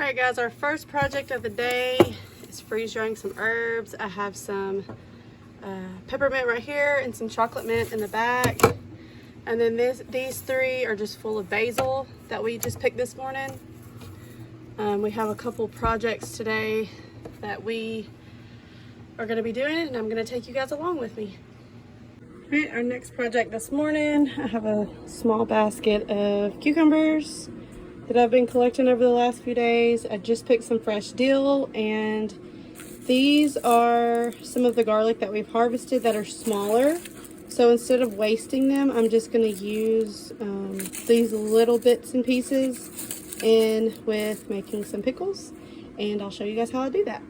Alright guys, our first project of the day is freeze drying some herbs. I have some peppermint right here and some chocolate mint in the back. And then these three are just full of basil that we just picked this morning. We have a couple projects today that we are going to be doing, and I'm going to take you guys along with me. Alright, our next project this morning, I have a small basket of cucumbers that I've been collecting over the last few days. I just picked some fresh dill, and these are some of the garlic that we've harvested that are smaller. So instead of wasting them, I'm just going to use these little bits and pieces in with making some pickles, and I'll show you guys how I do that.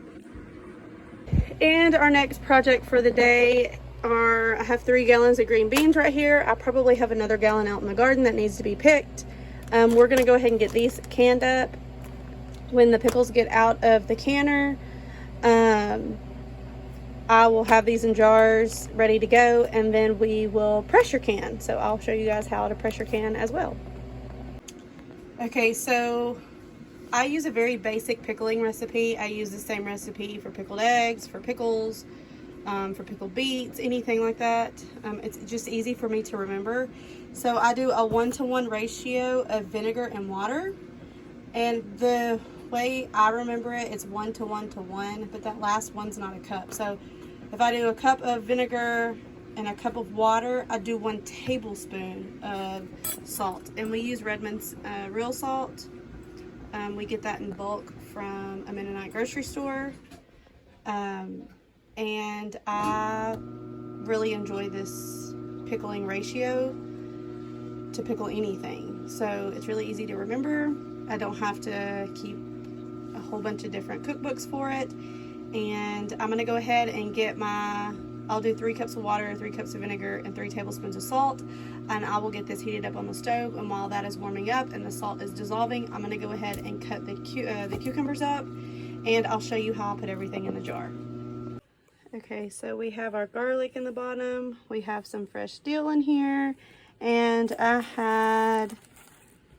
And our next project for the day are, I have 3 gallons of green beans right here. I probably have another gallon out in the garden that needs to be picked. We're going to go ahead and get these canned up. When the pickles get out of the canner, I will have these in jars ready to go, and then we will pressure can. So I'll show you guys how to pressure can as well. Okay, so I use a very basic pickling recipe. I use the same recipe for pickled eggs, for pickles, for pickled beets, anything like that. It's just easy for me to remember. So I do a 1-to-1 ratio of vinegar and water, and the way I remember it, it's 1-to-1-to-1, but that last one's not a cup. So if I do a cup of vinegar and a cup of water, I do 1 tablespoon of salt, and we use Redmond's real salt. We get that in bulk from a Mennonite grocery store, and I really enjoy this pickling ratio to pickle anything. So it's really easy to remember. I don't have to keep a whole bunch of different cookbooks for it. And I'm gonna go ahead and get I'll do 3 cups of water, 3 cups of vinegar, and 3 tablespoons of salt. And I will get this heated up on the stove. And while that is warming up and the salt is dissolving, I'm gonna go ahead and cut the cucumbers up, and I'll show you how I'll put everything in the jar. Okay, so we have our garlic in the bottom. We have some fresh dill in here. And I had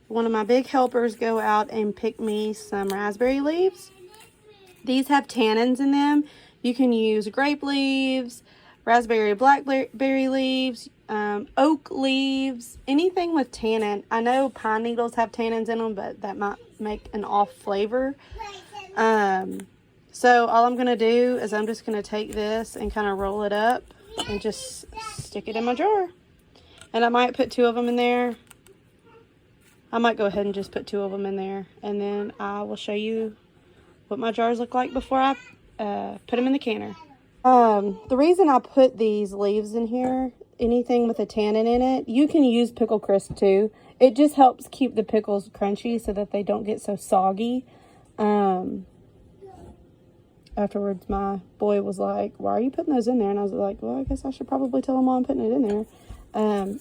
one of my big helpers go out and pick me some raspberry leaves. These have tannins in them. You can use grape leaves, raspberry blackberry leaves, oak leaves, anything with tannin. I know pine needles have tannins in them, but that might make an off flavor. So all I'm going to do is I'm just going to take this and kind of roll it up and just stick it in my jar. And I might put 2 of them in there. I might go ahead and just put 2 of them in there. And then I will show you what my jars look like before I put them in the canner. The reason I put these leaves in here, anything with a tannin in it, you can use pickle crisp too. It just helps keep the pickles crunchy so that they don't get so soggy. Afterwards, my boy was like, "Why are you putting those in there?" And I was like, "Well, I guess I should probably tell him why I'm putting it in there."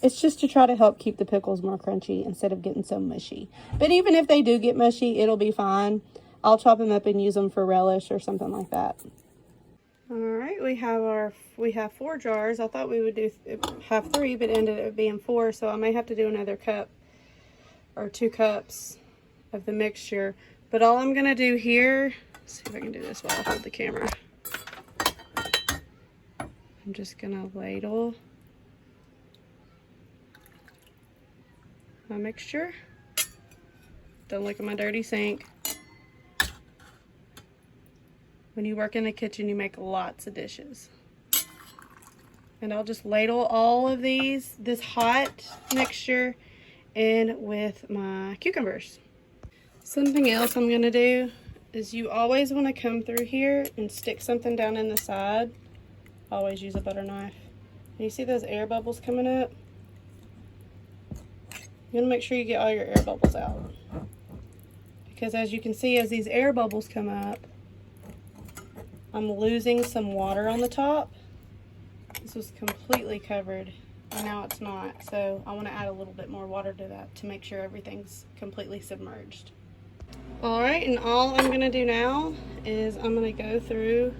It's just to try to help keep the pickles more crunchy instead of getting so mushy. But even if they do get mushy, it'll be fine. I'll chop them up and use them for relish or something like that. All right, we have 4 jars. I thought we would have 3, but it ended up being 4, so I may have to do another cup or 2 cups of the mixture. But all I'm gonna do here, let's see if I can do this while I hold the camera. I'm just gonna ladle my mixture. Don't look at my dirty sink. When you work in the kitchen, you make lots of dishes. And I'll just ladle all of this hot mixture in with my cucumbers. Something else I'm gonna do is you always wanna come through here and stick something down in the side. Always use a butter knife. And you see those air bubbles coming up? You want to make sure you get all your air bubbles out. Because as you can see, as these air bubbles come up, I'm losing some water on the top. This was completely covered, and now it's not. So I want to add a little bit more water to that to make sure everything's completely submerged. Alright, and all I'm going to do now is I'm going to go through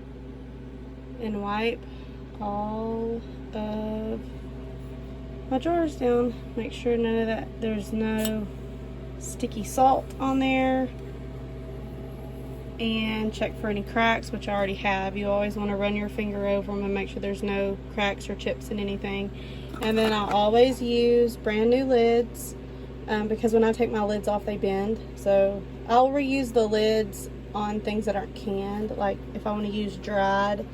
and wipe all of my jars down. Make sure there's no sticky salt on there. and check for any cracks, which I already have. You always want to run your finger over them and make sure there's no cracks or chips in anything. And then I always use brand new lids because when I take my lids off, they bend. So I'll reuse the lids on things that aren't canned. Like if I want to use dried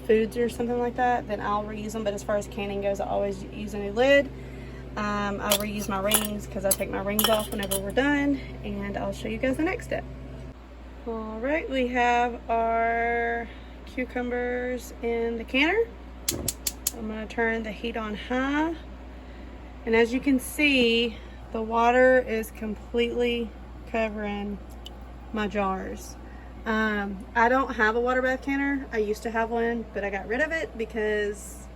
foods or something like that, then I'll reuse them. But as far as canning goes, I always use a new lid. I'll reuse my rings because I take my rings off whenever we're done, and I'll show you guys the next step. All right, we have our cucumbers in the canner. I'm going to turn the heat on high, and as you can see, the water is completely covering my jars. I don't have a water bath canner. I used to have one, but I got rid of it because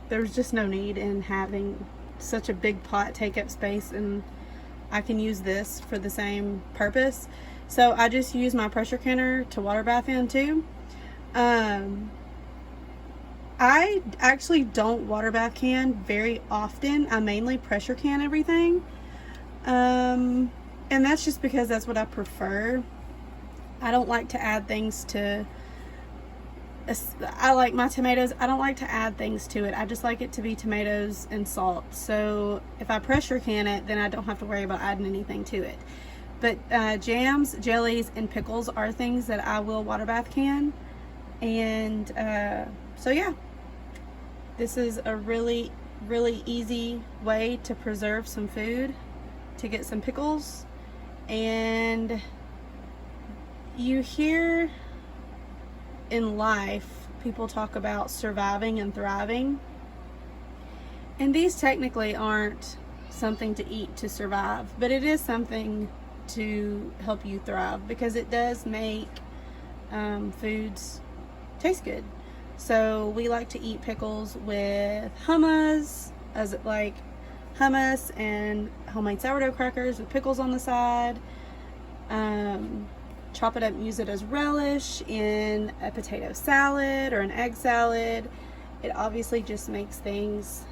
there's just no need in having such a big pot take up space, and I can use this for the same purpose. So I just use my pressure canner to water bath in too. I actually don't water bath can very often. I mainly pressure can everything. And that's just because that's what I prefer. I don't like to add things to, I like my tomatoes, I don't like to add things to it. I just like it to be tomatoes and salt. So if I pressure can it, then I don't have to worry about adding anything to it. But jams, jellies, and pickles are things that I will water bath can. And so yeah, this is a really, really easy way to preserve some food, to get some pickles. And you hear in life people talk about surviving and thriving, and these technically aren't something to eat to survive, but it is something to help you thrive because it does make foods taste good. So we like to eat pickles with hummus, like hummus and homemade sourdough crackers with pickles on the side. Chop it up and use it as relish in a potato salad or an egg salad. It obviously just makes things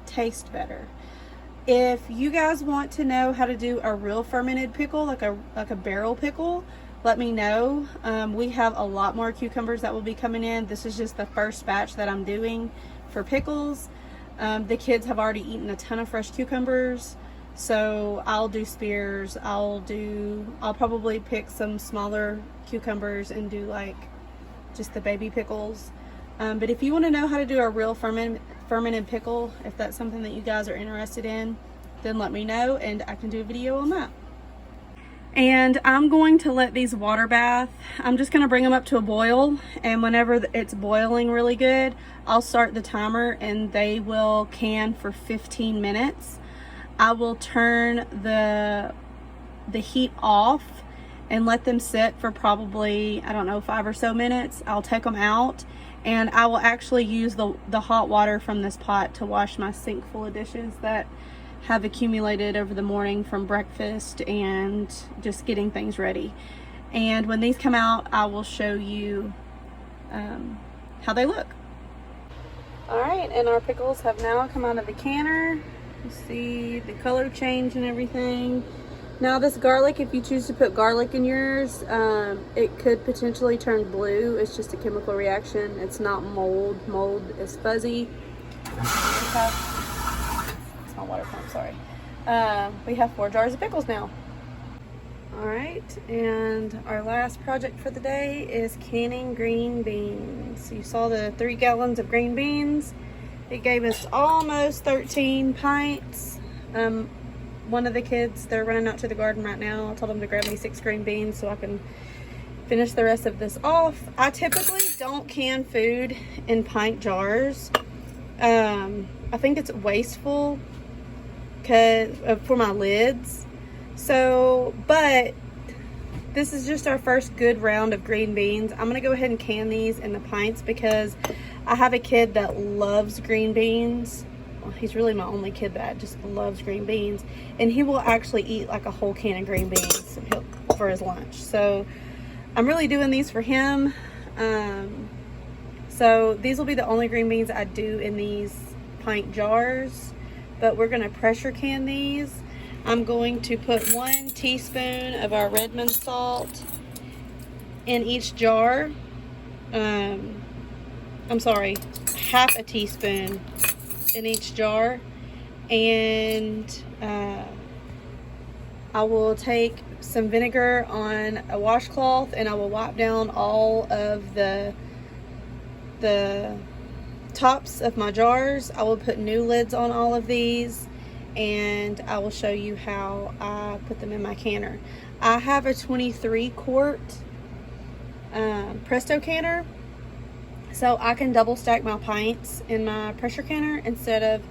taste better. If you guys want to know how to do a real fermented pickle, like a barrel pickle, let me know. We have a lot more cucumbers that will be coming in. This is just the first batch that I'm doing for pickles. The kids have already eaten a ton of fresh cucumbers, so I'll do spears. I'll probably pick some smaller cucumbers and do like just the baby pickles. But if you want to know how to do a real fermented pickle, if that's something that you guys are interested in, then let me know and I can do a video on that. And I'm going to let these water bath. I'm just going to bring them up to a boil, and whenever it's boiling really good, I'll start the timer and they will can for 15 minutes. I will turn the heat off and let them sit for probably, I don't know, 5 or so minutes. I'll take them out, and I will actually use the hot water from this pot to wash my sink full of dishes that have accumulated over the morning from breakfast and just getting things ready. And when these come out, I will show you how they look. All right, and our pickles have now come out of the canner. You see the color change and everything. Now this garlic, if you choose to put garlic in yours, it could potentially turn blue. It's just a chemical reaction. It's not mold. Mold is fuzzy. It's not water pump, sorry. We have 4 jars of pickles now. All right, and our last project for the day is canning green beans. You saw the 3 gallons of green beans. It gave us almost 13 pints. One of the kids, they're running out to the garden right now. I told them to grab me 6 green beans so I can finish the rest of this off. I typically don't can food in pint jars. I think it's wasteful for my lids. So, but this is just our first good round of green beans. I'm gonna go ahead and can these in the pints because I have a kid that loves green beans. Well, he's really my only kid that just loves green beans, and he will actually eat like a whole can of green beans for his lunch. So I'm really doing these for him. So these will be the only green beans I do in these pint jars. but we're gonna pressure can these. I'm going to put 1 teaspoon of our Redmond salt in each jar. I'm sorry, half a teaspoon in each jar. And I will take some vinegar on a washcloth and I will wipe down all of the tops of my jars. I will put new lids on all of these and I will show you how I put them in my canner. I have a 23 quart Presto canner, so I can double stack my pints in my pressure canner instead of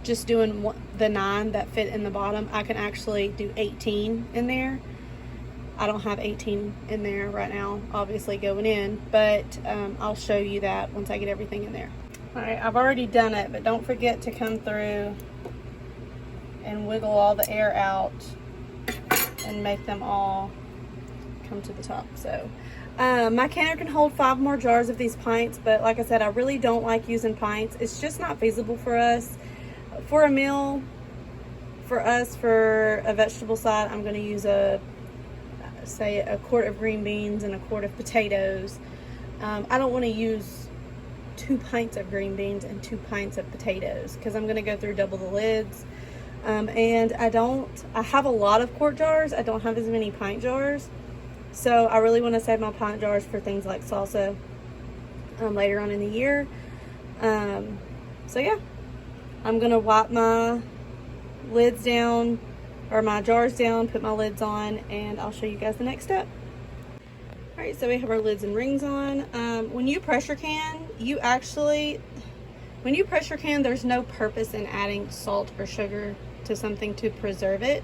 just doing the 9 that fit in the bottom. I can actually do 18 in there. I don't have 18 in there right now, obviously going in, but I'll show you that once I get everything in there. All right, I've already done it, but don't forget to come through and wiggle all the air out and make them all come to the top. So my canner can hold 5 more jars of these pints, but like I said, I really don't like using pints. It's just not feasible for us. For a meal, for us, for a vegetable side, I'm going to use say a quart of green beans and a quart of potatoes. I don't want to use 2 pints of green beans and 2 pints of potatoes because I'm going to go through double the lids. And I have a lot of quart jars. I don't have as many pint jars. So I really want to save my pint jars for things like salsa later on in the year. So yeah, I'm going to wipe my lids down, or my jars down, put my lids on, and I'll show you guys the next step. All right, so we have our lids and rings on. When you pressure can, there's no purpose in adding salt or sugar to something to preserve it.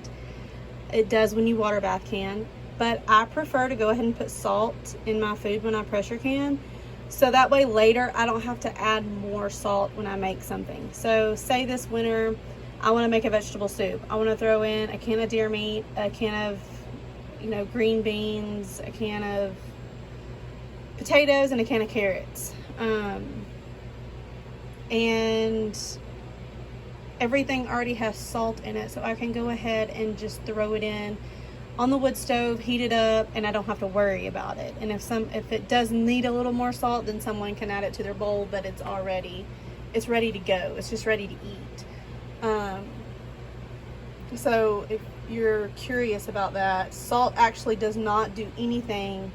It does when you water bath can, but I prefer to go ahead and put salt in my food when I pressure can, so that way later I don't have to add more salt when I make something. So say this winter I want to make a vegetable soup. I want to throw in a can of deer meat, a can of green beans, a can of potatoes, and a can of carrots. And everything already has salt in it, so I can go ahead and just throw it in on the wood stove, heat it up, and I don't have to worry about it. And if it does need a little more salt, then someone can add it to their bowl, but it's ready to go. It's just ready to eat. So if you're curious about that, salt actually does not do anything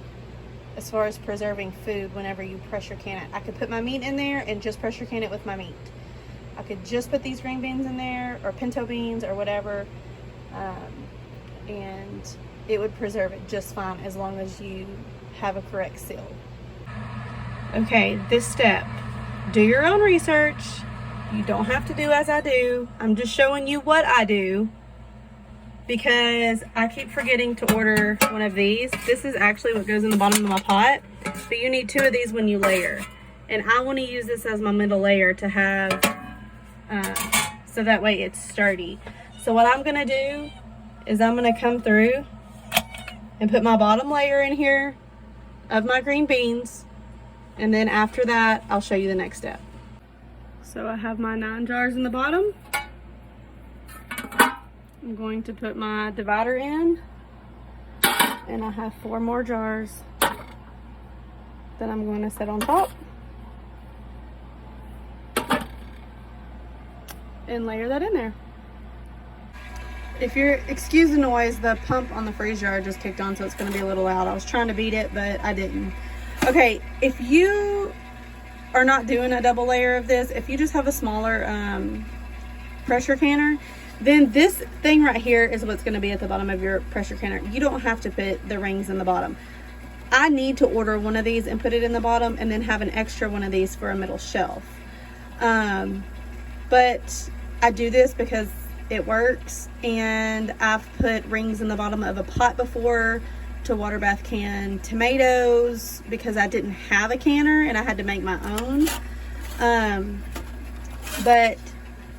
as far as preserving food whenever you pressure can it. I could put my meat in there and just pressure can it with my meat. I could just put these green beans in there, or pinto beans, or whatever, and it would preserve it just fine as long as you have a correct seal. Okay, this step, do your own research. You don't have to do as I do. I'm just showing you what I do because I keep forgetting to order one of these. This is actually what goes in the bottom of my pot, but you need 2 of these when you layer. And I want to use this as my middle layer to have, so that way it's sturdy. So what I'm gonna do is I'm gonna come through and put my bottom layer in here of my green beans. And then after that, I'll show you the next step. So I have my 9 jars in the bottom. I'm going to put my divider in, and I have 4 more jars that I'm going to set on top and layer that in there. If you're, excuse the noise, the pump on the freeze jar just kicked on, so it's going to be a little loud. I was trying to beat it, but I didn't. Okay, if you are not doing a double layer of this, if you just have a smaller pressure canner, then this thing right here is what's going to be at the bottom of your pressure canner. You don't have to put the rings in the bottom. I need to order one of these and put it in the bottom, and then have an extra one of these for a middle shelf. But I do this because it works, and I've put rings in the bottom of a pot before to water bath can tomatoes because I didn't have a canner and I had to make my own. But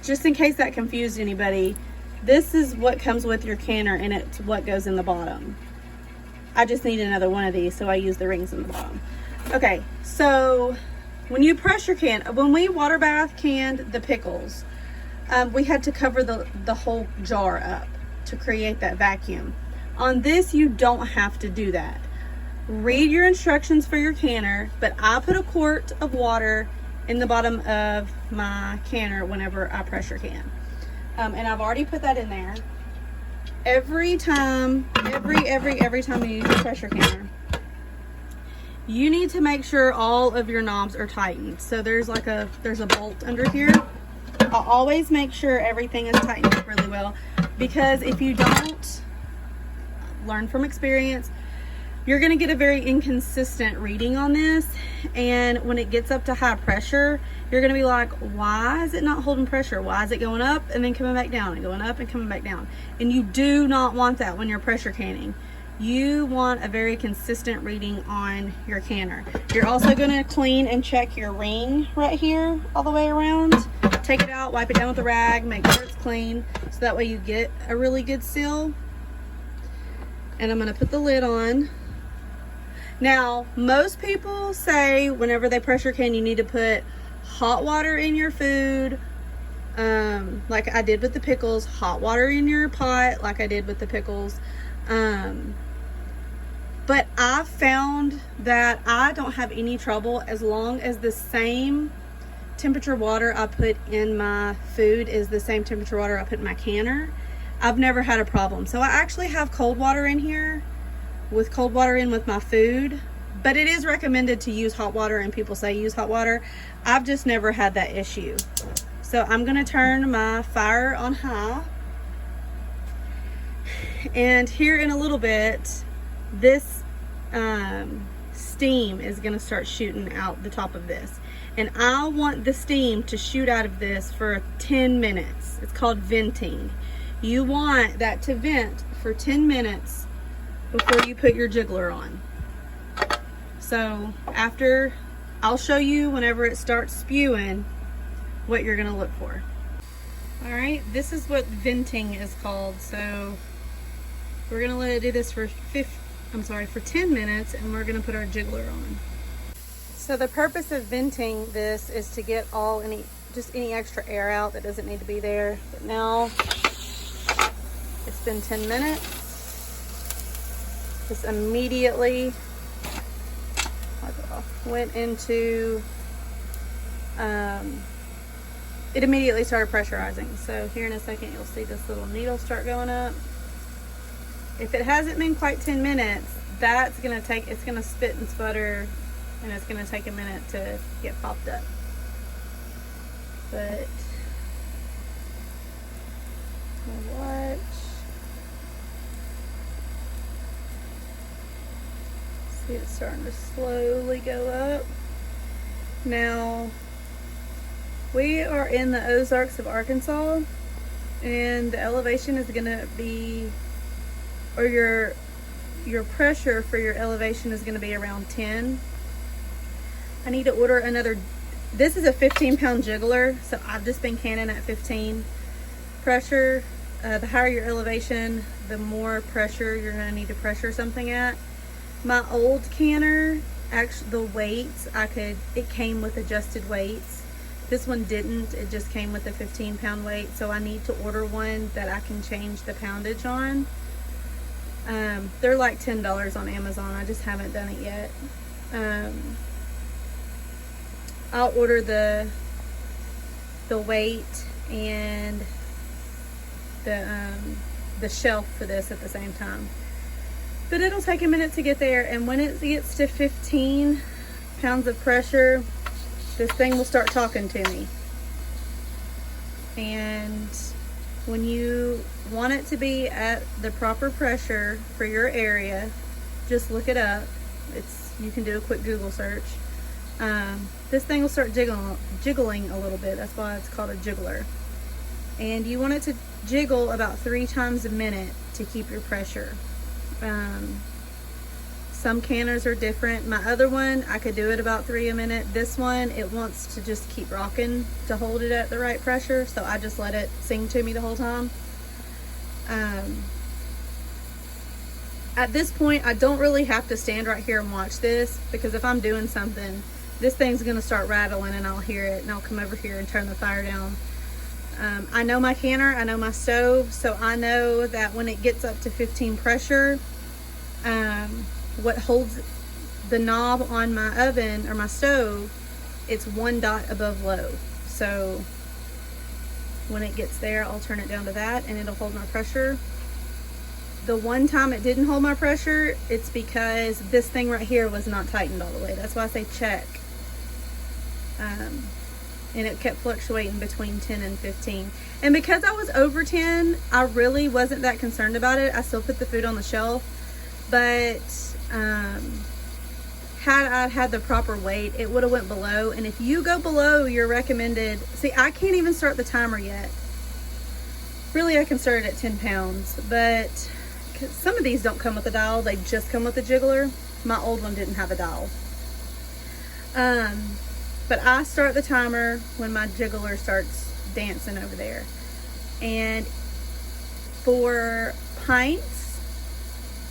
just in case that confused anybody, this is what comes with your canner, and it's what goes in the bottom. I just need another one of these, so I use the rings in the bottom. Okay, so when you pressure can, when we water bath canned the pickles, we had to cover the whole jar up to create that vacuum. On this, you don't have to do that. Read your instructions for your canner, but I put a quart of water in the bottom of my canner whenever I pressure can. And I've already put that in there. Every time you use a pressure canner, you need to make sure all of your knobs are tightened. So there's a bolt under here. I'll always make sure everything is tightened up really well, because if you don't, learn from experience, you're going to get a very inconsistent reading on this, and when it gets up to high pressure, you're going to be like, why is it not holding pressure? Why is it going up and then coming back down and going up and coming back down? And you do not want that when you're pressure canning. You want a very consistent reading on your canner. You're also going to clean and check your ring right here all the way around. Take it out, wipe it down with a rag, make sure it's clean, so that way you get a really good seal. And I'm going to put the lid on. Now, most people say whenever they pressure can, you need to put hot water in your food, like I did with the pickles, hot water in your pot, like I did with the pickles. But I found that I don't have any trouble as long as the same temperature water I put in my food is the same temperature water I put in my canner. I've never had a problem. So I actually have cold water in here, with cold water in with my food, but it is recommended to use hot water, and people say use hot water. I've just never had that issue. So I'm gonna turn my fire on high, and here in a little bit, this steam is gonna start shooting out the top of this, and I want the steam to shoot out of this for 10 minutes. It's called venting. You want that to vent for 10 minutes before you put your jiggler on. So after, I'll show you whenever it starts spewing what you're gonna look for. All right, this is what venting is called. So we're gonna let it do this for 10 minutes, and we're gonna put our jiggler on. So the purpose of venting this is to get any extra air out that doesn't need to be there. But now it's been 10 minutes. Just immediately went into, it immediately started pressurizing. So here in a second, you'll see this little needle start going up. If it hasn't been quite 10 minutes, it's gonna spit and sputter, and it's gonna take a minute to get popped up. But we'll watch. See, it's starting to slowly go up. Now, we are in the Ozarks of Arkansas, and the elevation is gonna be, or your pressure for your elevation is gonna be around 10. I need to order another. This is a 15-pound jiggler, so I've just been canning at 15 pressure. The higher your elevation, the more pressure you're gonna need to pressure something at. My old canner, actually the weights, it came with adjusted weights. This one didn't, it just came with a 15-pound weight, so I need to order one that I can change the poundage on. They're like $10 on Amazon, I just haven't done it yet. I'll order the weight and the shelf for this at the same time. But it'll take a minute to get there, and when it gets to 15 pounds of pressure, this thing will start talking to me. And when you want it to be at the proper pressure for your area, just look it up. You can do a quick Google search. This thing will start jiggling a little bit. That's why it's called a jiggler. And you want it to jiggle about 3 times a minute to keep your pressure. Some canners are different. My other one, I could do it about 3 a minute. This one, it wants to just keep rocking to hold it at the right pressure, so I just let it sing to me the whole time. At this point, I don't really have to stand right here and watch this, because if I'm doing something, this thing's gonna start rattling and I'll hear it, and I'll come over here and turn the fire down. I know my canner, I know my stove, so I know that when it gets up to 15 pressure, what holds the knob on my oven or my stove, it's 1 dot above low. So when it gets there, I'll turn it down to that and it'll hold my pressure. The one time it didn't hold my pressure, it's because this thing right here was not tightened all the way. That's why I say check. And it kept fluctuating between 10 and 15. And because I was over 10, I really wasn't that concerned about it. I still put the food on the shelf. But had I had the proper weight, it would have went below. And if you go below your recommended, see, I can't even start the timer yet. Really, I can start it at 10 pounds, but some of these don't come with a dial. They just come with a jiggler. My old one didn't have a dial. But I start the timer when my jiggler starts dancing over there. And for pints,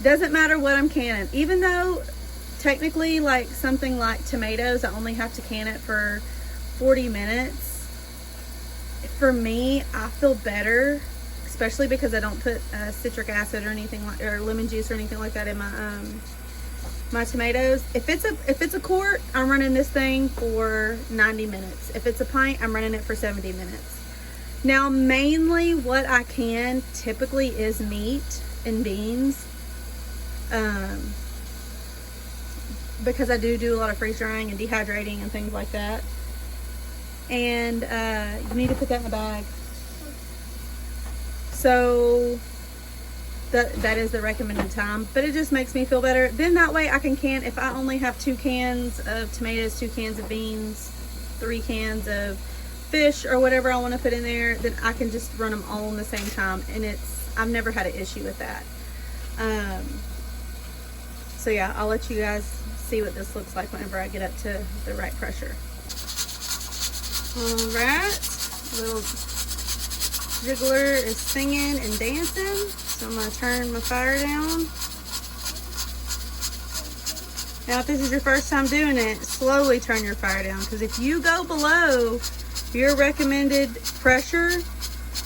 doesn't matter what I'm canning. Even though technically like something like tomatoes, I only have to can it for 40 minutes. For me, I feel better, especially because I don't put citric acid or anything like, or lemon juice or anything like that in my my tomatoes. If it's a quart, I'm running this thing for 90 minutes. If it's a pint, I'm running it for 70 minutes. Now, mainly what I can typically is meat and beans, because I do a lot of freeze drying and dehydrating and things like that. And you need to put that in the bag. So that is the recommended time, but it just makes me feel better. Then that way I can can, if I only have 2 cans of tomatoes, 2 cans of beans, 3 cans of fish or whatever I want to put in there, then I can just run them all in the same time. And I've never had an issue with that. So yeah, I'll let you guys see what this looks like whenever I get up to the right pressure. All right, little jiggler is singing and dancing. So I'm going to turn my fire down. Now, if this is your first time doing it, slowly turn your fire down, because if you go below your recommended pressure,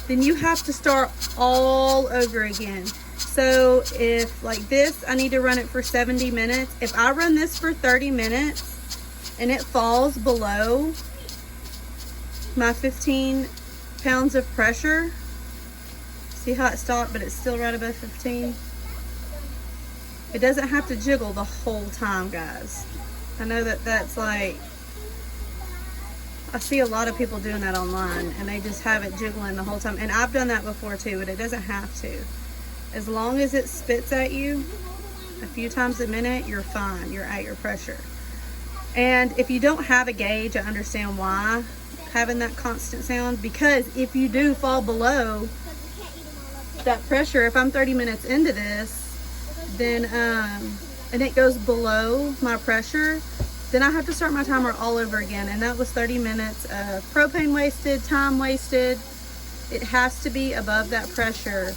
then you have to start all over again. So if like this, I need to run it for 70 minutes. If I run this for 30 minutes and it falls below my 15 pounds of pressure, see how it stopped, but it's still right above 15. It doesn't have to jiggle the whole time, guys. I know that's like, I see a lot of people doing that online and they just have it jiggling the whole time. And I've done that before too, but it doesn't have to. As long as it spits at you a few times a minute, you're fine. You're at your pressure. And if you don't have a gauge, I understand why having that constant sound, because if you do fall below that pressure, if I'm 30 minutes into this, then and it goes below my pressure, then I have to start my timer all over again. And that was 30 minutes of propane wasted, time wasted. It has to be above that pressure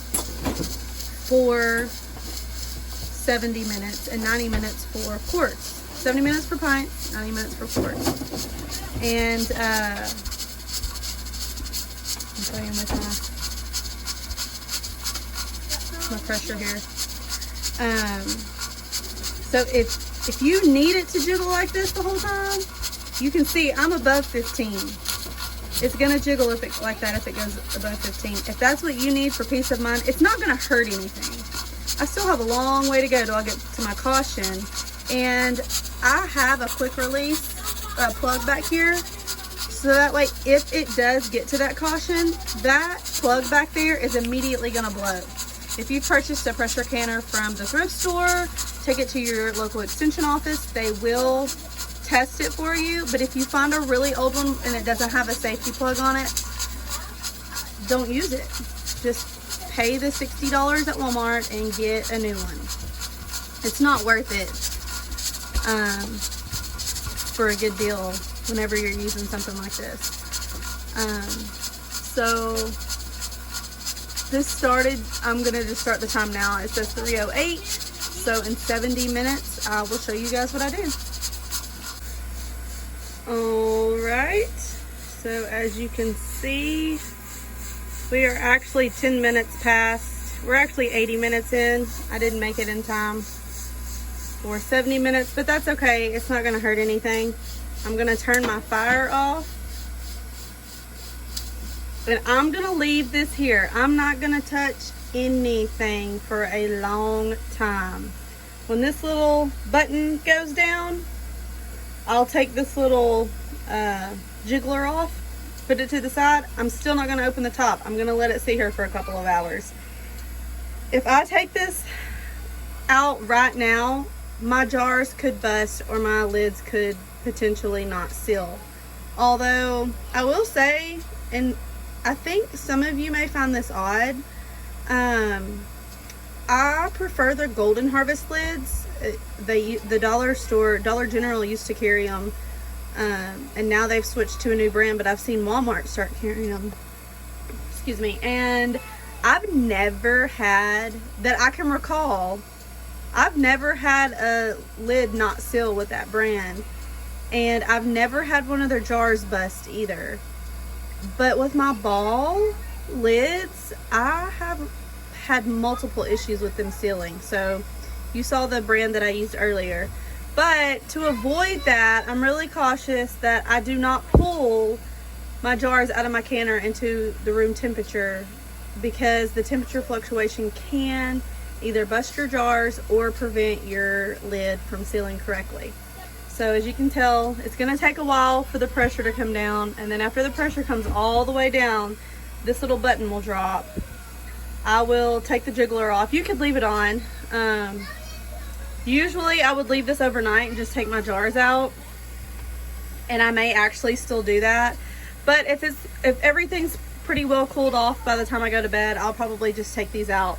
for 70 minutes and 90 minutes for quarts. 70 minutes for pints, 90 minutes for quarts. And I'm playing with my pressure here. So if you need it to jiggle like this the whole time, you can see I'm above 15. It's gonna jiggle if it like that if it goes above 15. If that's what you need for peace of mind, it's not gonna hurt anything. I still have a long way to go till I get to my caution, and I have a quick release plug back here, so that way if it does get to that caution, that plug back there is immediately gonna blow. If you purchased a pressure canner from the thrift store, take it to your local extension office. They will test it for you. But if you find a really old one and it doesn't have a safety plug on it, don't use it. Just pay the $60 at Walmart and get a new one. It's not worth it for a good deal whenever you're using something like this. So this started, I'm gonna just start the time now. It says 3:08. So in 70 minutes, I will show you guys what I do. All right, so as you can see, We are actually 10 minutes past. We're actually 80 minutes in. I didn't make it in time for 70 minutes, but that's okay. It's not gonna hurt anything. I'm gonna turn my fire off. And I'm gonna leave this here. I'm not gonna touch anything for a long time. When this little button goes down, I'll take this little jiggler off, put it to the side. I'm still not gonna open the top. I'm gonna let it sit here for a couple of hours. If I take this out right now, my jars could bust or my lids could potentially not seal. Although I will say, and I think some of you may find this odd, I prefer the Golden Harvest lids. The Dollar General used to carry them, and now they've switched to a new brand, but I've seen Walmart start carrying them. Excuse me. And I've never had, that I can recall, I've never had a lid not seal with that brand, and I've never had one of their jars bust either. But with my ball lids, I have had multiple issues with them sealing. So you saw the brand that I used earlier. But to avoid that, I'm really cautious that I do not pull my jars out of my canner into the room temperature, because the temperature fluctuation can either bust your jars or prevent your lid from sealing correctly. So as you can tell, it's going to take a while for the pressure to come down, and then after the pressure comes all the way down, this little button will drop. I will take the jiggler off. You could leave it on. Usually I would leave this overnight and just take my jars out, and I may actually still do that. But if everything's pretty well cooled off by the time I go to bed, I'll probably just take these out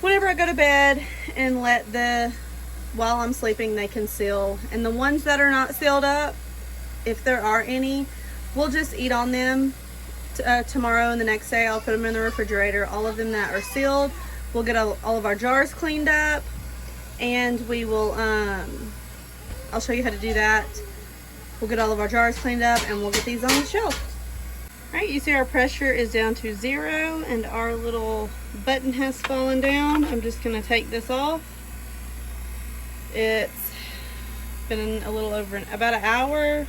whenever I go to bed and while I'm sleeping, they can seal. And the ones that are not sealed up, if there are any, we'll just eat on them tomorrow and the next day. I'll put them in the refrigerator. All of them that are sealed, we'll get all of our jars cleaned up, and we will I'll show you how to do that. We'll get all of our jars cleaned up and we'll get these on the shelf. All right, you see our pressure is down to 0 and our little button has fallen down. I'm just gonna take this off. It's been a little over about an hour,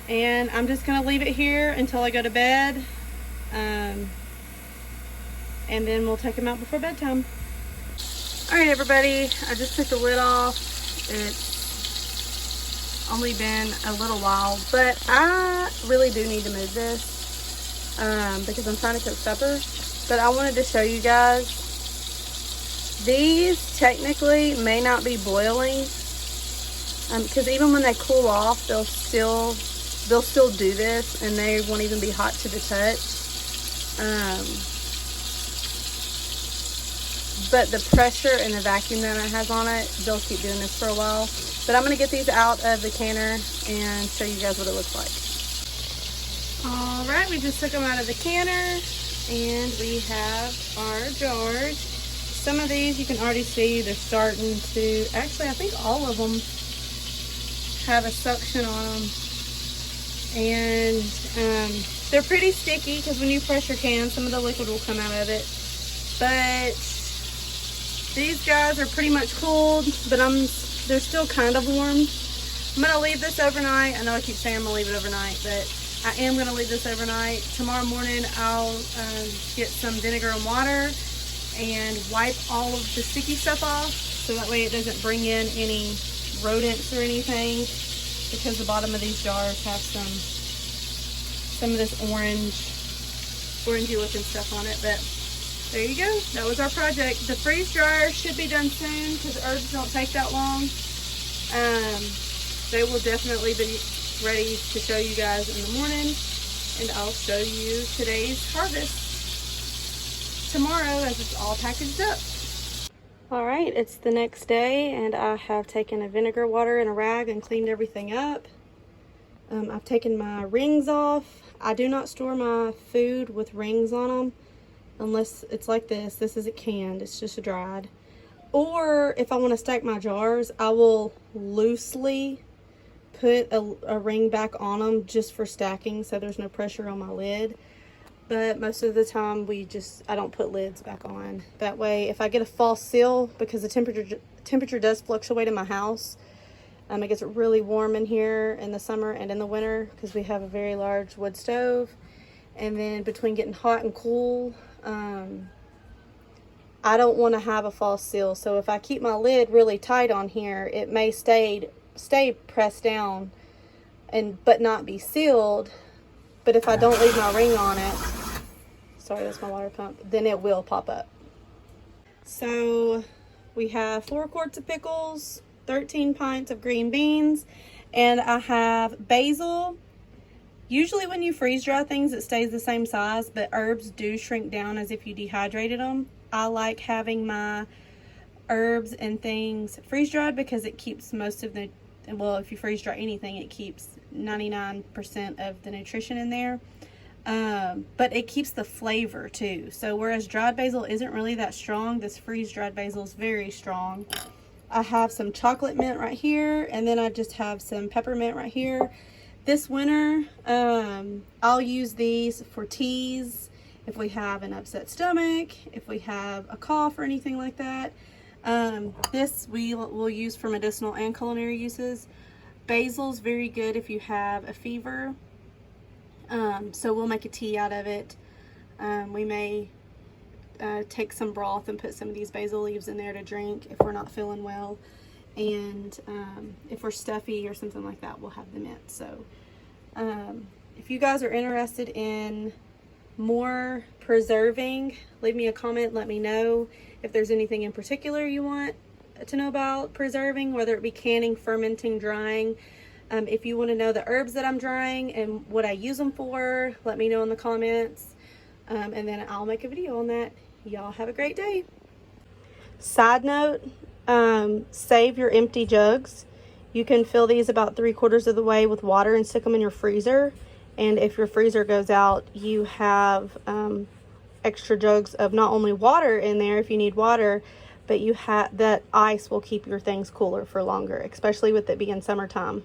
and I'm just gonna leave it here until I go to bed, and then we'll take them out before bedtime. All right, everybody, I just took the lid off. It's only been a little while, but I really do need to move this because I'm trying to cook supper. But I wanted to show you guys, these technically may not be boiling, because even when they cool off, they'll still do this, and they won't even be hot to the touch. But the pressure and the vacuum that it has on it, they'll keep doing this for a while. But I'm going to get these out of the canner and show you guys what it looks like. All right, we just took them out of the canner, and we have our jars. Some of these you can already see they're starting to, actually I think all of them have a suction on them, and they're pretty sticky because when you pressure can, some of the liquid will come out of it. But these guys are pretty much cooled, but they're still kind of warm. I'm gonna leave this overnight. I know I keep saying I'm gonna leave it overnight, but I am gonna leave this overnight. Tomorrow morning I'll get some vinegar and water and wipe all of the sticky stuff off, so that way it doesn't bring in any rodents or anything, because the bottom of these jars have some of this orangey looking stuff on it. But there you go, that was our project. The freeze dryer should be done soon because herbs don't take that long. They will definitely be ready to show you guys in the morning, and I'll show you today's harvest tomorrow as it's all packaged up. All right, it's the next day, and I have taken a vinegar water and a rag and cleaned everything up. I've taken my rings off. I do not store my food with rings on them unless it's like this. This isn't canned, it's just dried. Or if I want to stack my jars, I will loosely put a ring back on them just for stacking, so there's no pressure on my lid. but most of the time I don't put lids back on. That way, if I get a false seal, because the temperature does fluctuate in my house, it gets really warm in here in the summer and in the winter because we have a very large wood stove. And then between getting hot and cool, I don't want to have a false seal. So if I keep my lid really tight on here, it may stay pressed down but not be sealed. But if I don't leave my ring on it, sorry, that's my water pump, then it will pop up. So we have 4 quarts of pickles, 13 pints of green beans, and I have basil. Usually when you freeze dry things, it stays the same size, but herbs do shrink down as if you dehydrated them. I like having my herbs and things freeze dried because it keeps most of the, well, if you freeze dry anything, it keeps 99% of the nutrition in there. But it keeps the flavor too. So whereas dried basil isn't really that strong, this freeze dried basil is very strong. I have some chocolate mint right here, and then I just have some peppermint right here. This winter, I'll use these for teas if we have an upset stomach, if we have a cough or anything like that. This we'll use for medicinal and culinary uses. Basil's very good if you have a fever. So we'll make a tea out of it. We may take some broth and put some of these basil leaves in there to drink if we're not feeling well. And if we're stuffy or something like that, we'll have the mint. So if you guys are interested in more preserving, leave me a comment, let me know if there's anything in particular you want to know about preserving, whether it be canning, fermenting, drying. If you want to know the herbs that I'm drying and what I use them for, let me know in the comments, and then I'll make a video on that. Y'all have a great day. Side note, save your empty jugs. You can fill these about 3/4 of the way with water and stick them in your freezer. And if your freezer goes out, you have extra jugs of not only water in there if you need water, but that ice will keep your things cooler for longer, especially with it being summertime.